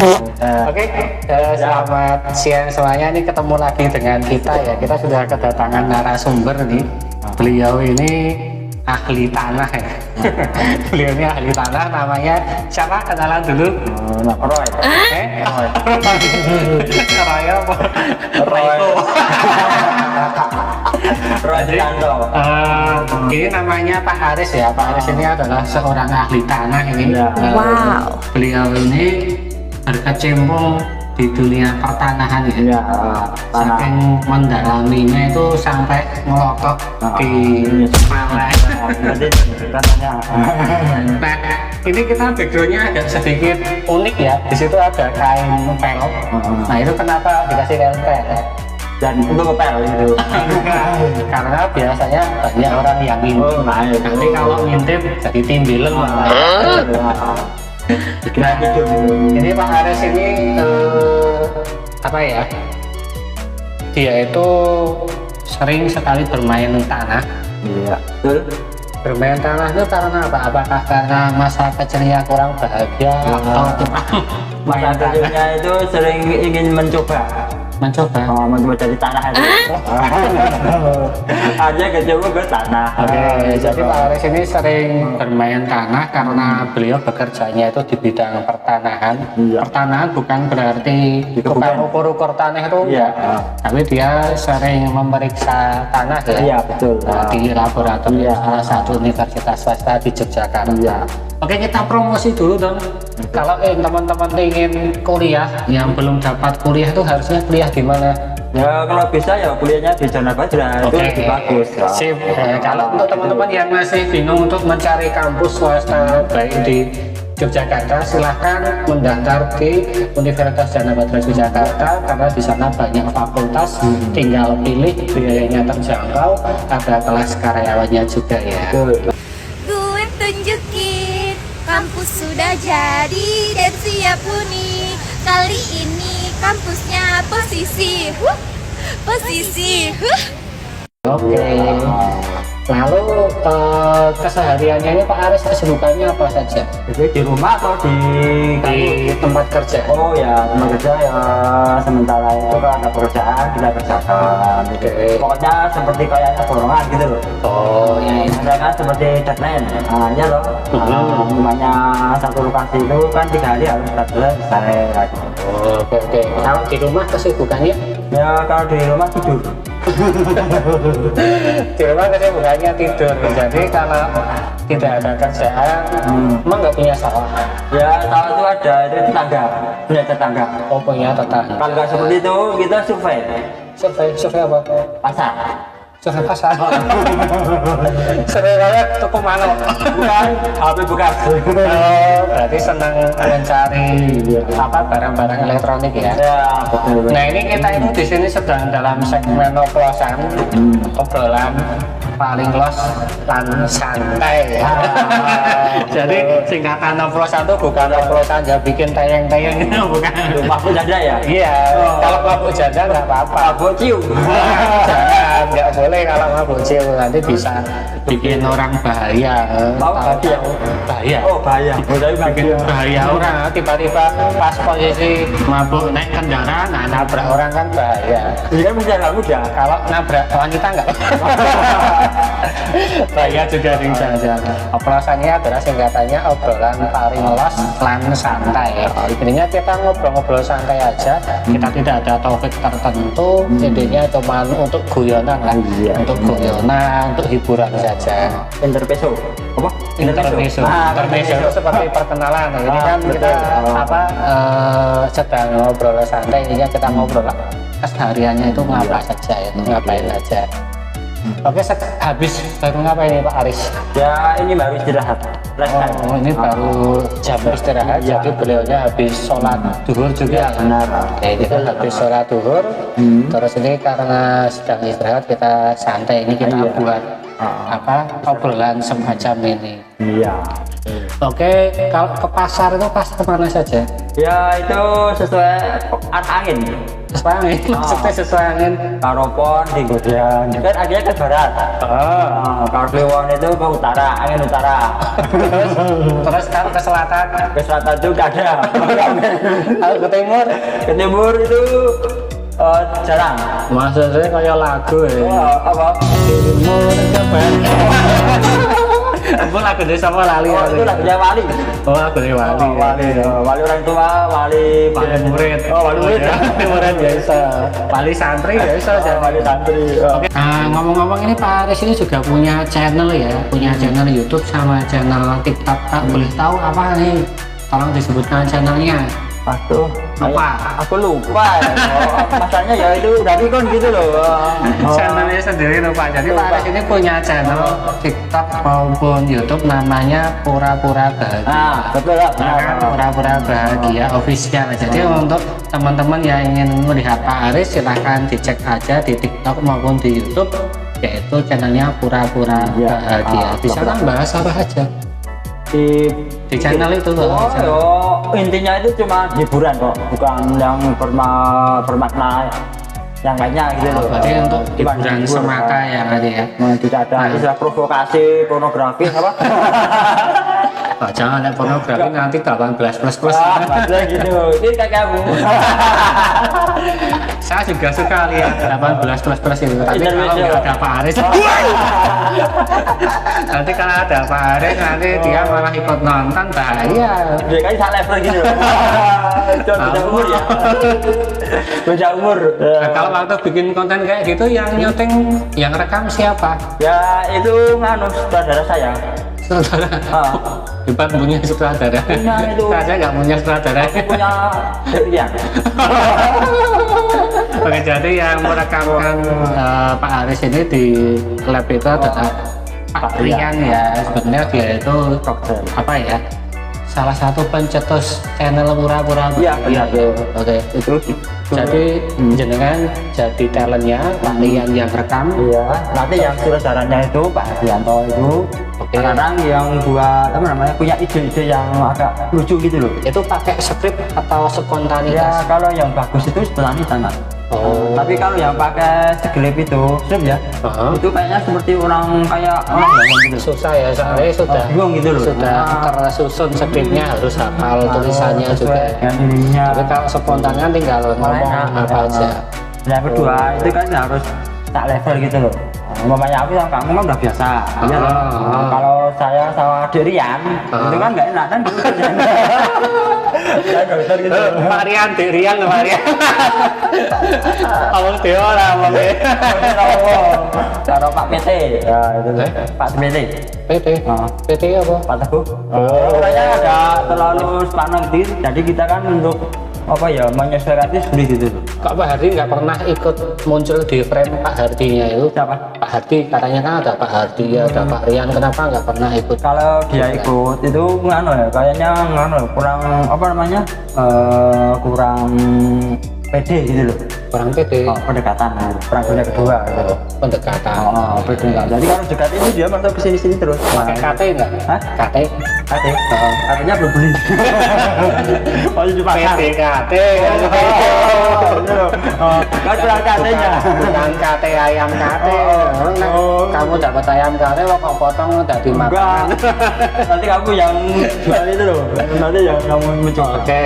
Oke, selamat siang semuanya. Ini ketemu lagi dengan kita ya. Kita sudah kedatangan narasumber nih. Beliau ini ahli tanah ya. Beliau ini ahli tanah. Namanya siapa? Kenalan dulu. Roy. Roy apa? Roy Tando. Ini namanya Pak Aris ya. Pak Aris ini adalah seorang ahli tanah ini. Wow. Beliau ini berkecimpung di dunia pertanahan ya. Ya, Saking mendalaminya itu sampai ngelotok di Malang. Jadi katanya Nah, ini kita backgroundnya agak sedikit unik ya. Di situ ada kain pel. Nah, itu kenapa dikasih kain pel? dan untuk ngepel itu. Karena biasanya banyak orang yang ngintip. Nanti kalau ngintip jadi timbilen. Nah, ini Pak Aris ini apa ya? Dia itu sering sekali bermain tanah. Iya, betul. Bermain tanah itu karena apa? Apakah karena masa kecilnya kurang bahagia atau Masa kecilnya itu sering ingin mencoba dari tanah itu. Aja kecewa ke tanah. Oke, jadi Pak Aris ini sering bermain tanah karena beliau bekerjanya itu di bidang pertanahan. Iya. Pertanahan bukan berarti bukan ukur-ukur tanah itu Iya. tapi dia sering memeriksa tanah ya. Iya, betul. Di laboratorium Iya. salah satu universitas swasta di Yogyakarta. Iya. Oke, kita promosi dulu dong. Kalau teman-teman ingin kuliah yang belum dapat kuliah itu harusnya kuliah di mana? Ya kalau bisa ya kuliahnya di Jana Bajra itu lebih bagus. Ya. Sip. Kalau untuk teman-teman yang masih bingung untuk mencari kampus swasta baik di Yogyakarta, silahkan mendaftar di Universitas Jana Bajra Yogyakarta karena di sana banyak fakultas, tinggal pilih, biayanya terjangkau, ada kelas karyawannya juga ya. Betul. Gue tunjukin kampus sudah jadi dan siap huni. Kali ini kampusnya posisi Oke. Lalu kesehariannya ini Pak Aris kesibukannya apa saja? Jadi di rumah atau di Tempat kerja? Oh ya, tempat kerja ya sementara itu kan ada pekerjaan kita kerjakan. Oke. Pokoknya seperti kayaknya borongan gitu loh. Oh ya. Ada kan seperti deadline. Nah, ya loh. Namanya satu lokasi itu kan 3 hari harus deadline selesai. Oke. Kalau di rumah kesibukannya? Ya kalau di rumah tidur. Di rumah kesibukannya tidur. Jadi kalau tidak ada kerjaan, emang nggak punya sawah? Ya kalau itu ada itu punya tetangga. Oh, punya tetangga. Kalau nggak seperti itu kita survei Survei apa? pasar. Survei pasar. Survei kayak toko manuk. Bukan HP bekas. Oh, berarti senang mencari apa barang-barang elektronik ya? Ya betul. Nah, ini kita itu di sini sedang dalam segmen oplosan, obrolan paling los lan santai. Jadi singkatan oplosan itu bukan oplosan ya bikin tayang-tayang itu bukan. Mabuk janda ya? Iya, kalau mabuk janda nggak apa-apa. Mabuk cium. Jangan, nggak boleh kalau mabuk cium, nanti bisa bikin orang bahaya. Mau bahaya? Bahaya. Oh bahaya. Bikin bahaya orang, tiba-tiba pas posisi mabuk naik kendaraan, nah nabrak orang kan bahaya. Ini kan masih anak muda. Kalau nabrak wanita nggak? Bahaya juga nih jangan. Oplosannya adalah singkatannya obrolan paling los lan santai. Intinya kita ngobrol-ngobrol santai aja. Kita tidak ada topik tertentu. Intinya cuma untuk guyonan kan. Untuk guyonan, untuk hiburan saja. Interpeso. Apa? Intermezzo. Intermezzo itu seperti perkenalan. Ini kan kita apa sedang ngobrol santai. Intinya kita ngobrol kesehariannya itu ngapa saja, itu ngapain aja. Oke, habis baru ngapain ini Pak Aris? Ya ini baru istirahat. Oh, ini baru jam istirahat. Iya. Jadi beliaunya habis sholat duhur juga. Benar. Oke, kita habis sholat duhur. Terus ini karena sedang istirahat kita santai. Ini kita buat apa obrolan semacam ini. Iya. Oke, kalau ke pasar itu pasar mana saja? Ya itu sesuai angin. Sesuai angin, maksudnya sesuai angin. Karopon di Godean, kan akhirnya ke barat. Kalau Kliwon itu ke utara, angin utara. Terus kalau ke selatan, Ke selatan itu gak ada. kalau ke timur, Ke timur itu jarang. maksudnya kayak lagu ya. Apa? Timur ke barat. Aku lagu dari sama lali. Oh, itu lagunya Wali. Oh, lagu dari wali. Wali orang tua, wali Wali murid. Oh, wali murid. Wali murid biasa. Wali santri biasa aja. Wali santri. Oke. Ngomong-ngomong ini Pak Aris ini juga punya channel ya, punya channel YouTube sama channel TikTok. Kak, boleh tahu apa nih? Tolong disebutkan channelnya. Aduh, Apa? aku lupa ya. Masanya ya itu udah ikon gitu loh. Channelnya sendiri tuh Pak. Jadi Pak Aris ini punya channel TikTok maupun YouTube namanya Pura-Pura Bahagia. Nah, betul lah. Nah, kan Pura-Pura Bahagia official. Jadi untuk teman-teman yang ingin melihat Pak Aris silahkan dicek aja di TikTok maupun di YouTube, yaitu channelnya Pura-Pura Ya. Bahagia. Di sana bahas apa aja? Di channel itu loh. Intinya itu cuma hiburan kok, bukan yang bermakna yang lainnya gitu loh. Berarti untuk Bukan hiburan hibur, semata ya tadi ya. tidak ada istilah provokasi, pornografi apa? Oh, jangan ada pornografi nanti 18++. Maksudnya gitu. Ini kayak kamu. Saya juga suka lihat 18++ itu. Tapi kalau Intermezzo. nggak ada Pak Aris, nanti kalau ada Pak Aris nanti dia malah ikut nonton bahaya. Dia kan salah level gitu. Cuma beda umur ya. Beda umur. Nah, kalau waktu bikin konten kayak gitu yang nyuting, yang rekam siapa? Ya itu nganu saudara saya. Sutradara. Hebat punya sutradara. Punya itu. Saya nggak punya sutradara. Punya Rian. Oke, jadi yang merekamkan Pak Aris ini di lab itu adalah Pak Rian ya. Sebenarnya dia itu apa ya? Salah satu pencetus channel Pura-Pura Iya, Bahagia. benar. Oke. Itu Jadi jenengan jadi talentnya Pak Rian yang rekam. iya, nanti yang sutradaranya itu Pak Hardianto itu Oke. sekarang yang buat apa namanya punya ide-ide yang agak lucu gitu loh. Itu pakai skrip atau Ya spontanitas? kalau yang bagus itu spontanitas Mas. Oh. Tapi kalau yang pakai segelip itu strip ya, Aha. itu kayaknya seperti orang kayak orang bangun gitu. Susah ya, soalnya sudah bingung gitu loh. sudah tersusun skripnya, harus hafal tulisannya juga. Yang ininya. Tapi kalau spontan kan tinggal ngomong apa aja. Yang kedua itu kan harus tak level gitu loh. Umpamanya aku sama kamu kan udah biasa, ya loh. Kalau saya sama Derian, itu kan nggak enak kan gitu. Saya nggak bisa gitu. Pak Rian, Dik Rian, Pak Rian. Ngomong dewa lah, ngomong Kalau Pak PT, ya itu Pak PT, PT, PT apa? Pak Teguh. Orangnya ada terlalu spanatir, jadi kita kan untuk apa ya menyesuaikan itu sulit gitu. Kok Pak Hardi nggak pernah ikut muncul di frame Pak Hardinya itu? Siapa? Pak Hardi, katanya kan ada Pak Hardi, ada Pak Rian, kenapa nggak pernah ikut? Kalau dia ikut itu nganu ya, kayaknya nganu kurang apa namanya kurang pede gitu loh. Kurang PT. Pendekatan perang dunia kedua gitu. Pendekatan. Pede enggak. Jadi kalau dekat itu dia masuk ke sini terus. Pakai KT nggak? Hah? KT? KT? Artinya belum beli. Oh, di pasar. PDKT. Kan kurang KT-nya. Bukan KT ayam KT. Kamu dapat ayam KT kok potong udah dimakan. Enggak. Nanti kamu yang jual itu loh. Nanti yang kamu mencoba. Oke.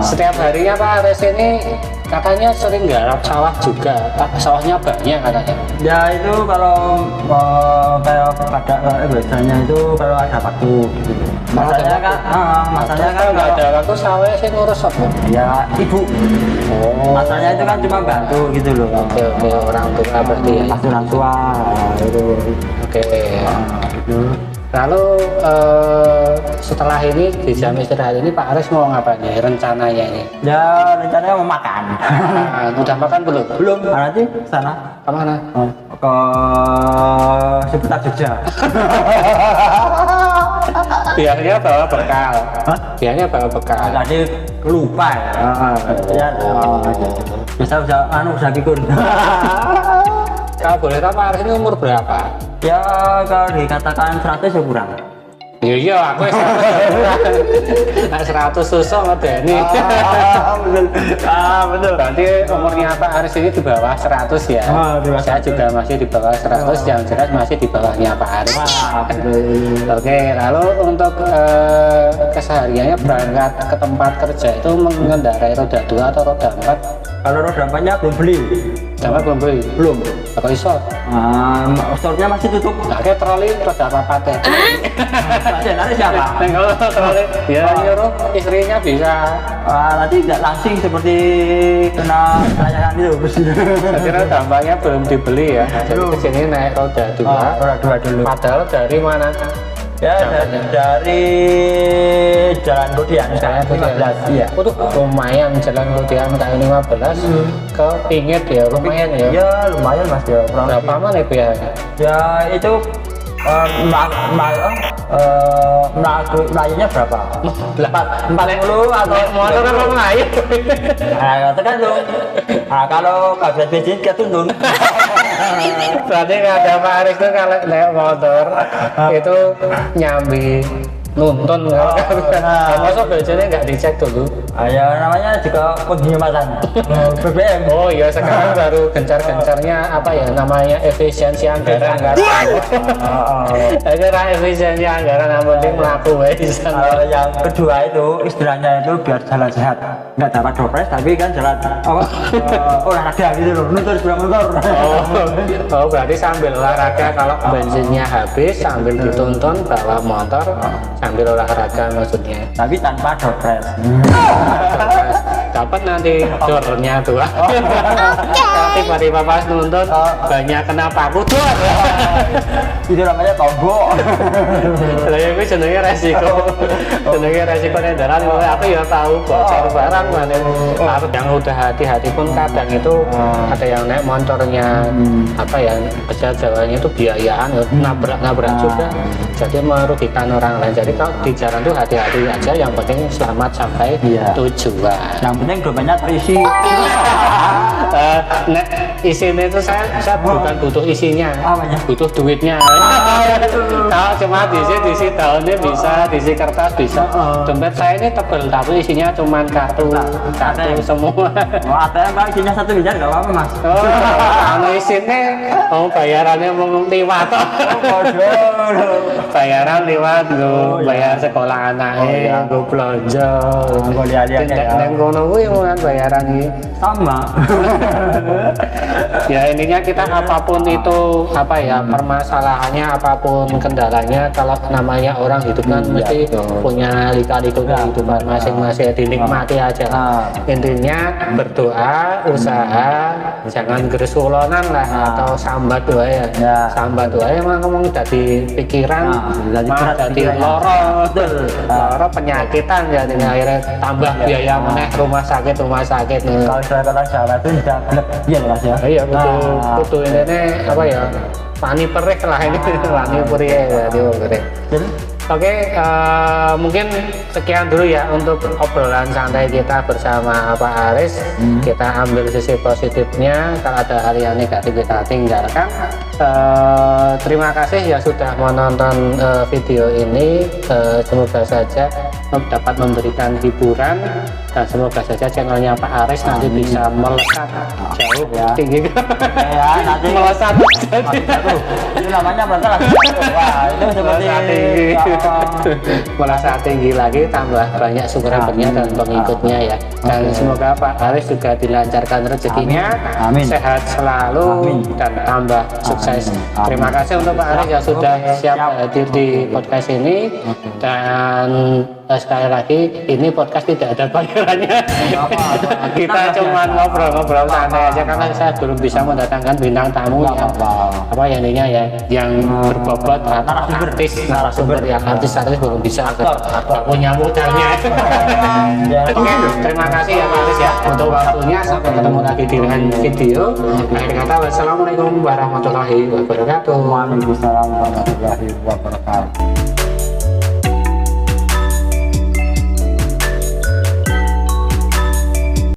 Setiap harinya Pak Aris ini katanya sering garap sawah juga. Sawahnya banyak katanya. Ya itu kalau kayak pada biasanya itu kalau ada waktu gitu. Masanya kan, masanya kan nggak ada waktu sawah sih ngurus apa? ya ibu. Oh. Masanya itu kan cuma bantu gitu loh. Oke, orang tua berarti ya. Pasti orang tua itu. Oke. Gitu. Lalu setelah ini di jam istirahat ini Pak Aris mau ngapain nih rencananya ini? Ya rencananya mau makan. Udah makan belum? Belum. Nanti sana. Kemana? Ke seputar Jogja. Biasanya bawa bekal. Biasanya bawa bekal. Tadi lupa ya. Bisa bisa kikun. Kalau boleh tahu Pak Aris ini umur berapa? Ya kalau dikatakan 100 ya kurang. Iya, aku 100 susu ngedeni. Betul. Betul. Berarti umurnya Pak Aris ini di bawah 100 ya. di bawah Saya juga masih di bawah 100, yang jelas masih di bawahnya Pak Aris. Oke, lalu untuk kesehariannya berangkat ke tempat kerja itu mengendarai roda 2 atau roda 4? Kalau roda 4-nya belum beli. Sama belum beli? Belum. Apa iso? Store-nya masih tutup. Nah, kayak troli roda apa ya? Masih nanti siapa? Kalau troli, ya nyuruh istrinya bisa. Nanti tidak langsing seperti kena layangan itu. Akhirnya dampaknya belum dibeli ya. Jadi Belum. kesini naik roda 2. Roda 2 dulu. Padahal dari mana? Ya, dari Jalan Kudian, Jalan Kudian. 15. Iya. Waduh, lumayan Jalan Kudian KM 15 ke Pingit ya, lumayan ya. Ya, lumayan Mas ya. Kurang Berapa lebih. mana ya? Ya, itu melayunya berapa? 40 atau Motor kan melayu. tergantung. Kalau nggak bisa bensin kita tuntun. Berarti kata Pak Aris itu kalau naik motor itu nyambi nuntun kan? Masa bensinnya nggak dicek dulu? Ya namanya juga penghematan BBM. Oh iya, sekarang baru gencar-gencarnya apa ya namanya efisiensi anggaran. Kira efisiensi anggaran yang penting melaku bisa. Kalau yang kedua itu istilahnya itu biar jalan sehat, nggak dapat dopres tapi kan jalan apa olahraga gitu loh, nuntun sepeda motor. Oh berarti sambil olahraga kalau bensinnya habis sambil dituntun bawa motor sambil olahraga maksudnya. Tapi tanpa dopres. Dapat nanti dornya tuh. Tiba-tiba pas nuntun banyak kena paku tuh. Itu namanya tombol. Lah itu jenenge resiko. Jenenge resiko nendaran aku ya tahu bocor barang mana. Yang udah hati-hati pun kadang itu ada yang naik motornya apa ya kejadiannya itu biayaan nabrak juga. Jadi merugikan orang lain. Jadi kalau di jalan tuh hati-hati aja, yang penting selamat sampai tujuan. Yang penting dompetnya terisi. Nek isinya itu saya bukan butuh isinya, Apanya? butuh duitnya. Kalau cuma diisi daunnya bisa, diisi kertas bisa. Dompet saya ini tebel tapi isinya cuma kartu semua. ATM kalau isinya 1 miliar nggak apa-apa Mas. Kalau isinya bayarannya mau liwat. Bayaran liwat lo, bayar sekolah anaknya, gue belanja. Gue lihat-lihat ya. Neng kono kuwi kan bayaran ini. Sama. Ya intinya kita apapun itu apa ya permasalahannya, apapun kendalanya, kalau namanya orang hidup kan mesti punya lika-liku kehidupan masing-masing, dinikmati aja. Intinya berdoa, usaha, jangan geresulonan lah atau sambat doa ya. Sambat doa emang ngomong dari pikiran, mah dari loro penyakitan jadi akhirnya tambah biaya meneh rumah sakit. Kalau saya kata Jawa itu tidak iya Mas ya. Iya betul ini apa ya pani perih lah ini pani perih ya. Oke, mungkin sekian dulu ya untuk obrolan santai kita bersama Pak Aris. Kita ambil sisi positifnya, kalau ada hal yang negatif kita tinggalkan. Terima kasih ya sudah menonton video ini. Semoga saja dapat memberikan hiburan dan semoga saja channelnya Pak Aris nanti bisa melesat jauh tinggi. Ya nanti melesat itu namanya melesat. Wah itu seperti melesat tinggi lagi, tambah banyak subscribernya dan pengikutnya ya. Dan semoga Pak Aris juga dilancarkan rezekinya, sehat selalu dan tambah sukses. Terima kasih untuk Pak Aris yang sudah siap hadir di podcast ini. Dan sekali lagi ini podcast tidak ada bayarannya. Kita cuma ngobrol-ngobrol santai aja karena saya belum bisa mendatangkan bintang tamu yang apa ya intinya ya yang berbobot narasumber yang artis belum bisa nggak punya modalnya. Oke, terima kasih ya Pak Aris ya untuk waktunya. Sampai ketemu lagi di lain video. Akhir kata wassalamualaikum warahmatullahi wabarakatuh. Waalaikumsalam warahmatullahi wabarakatuh.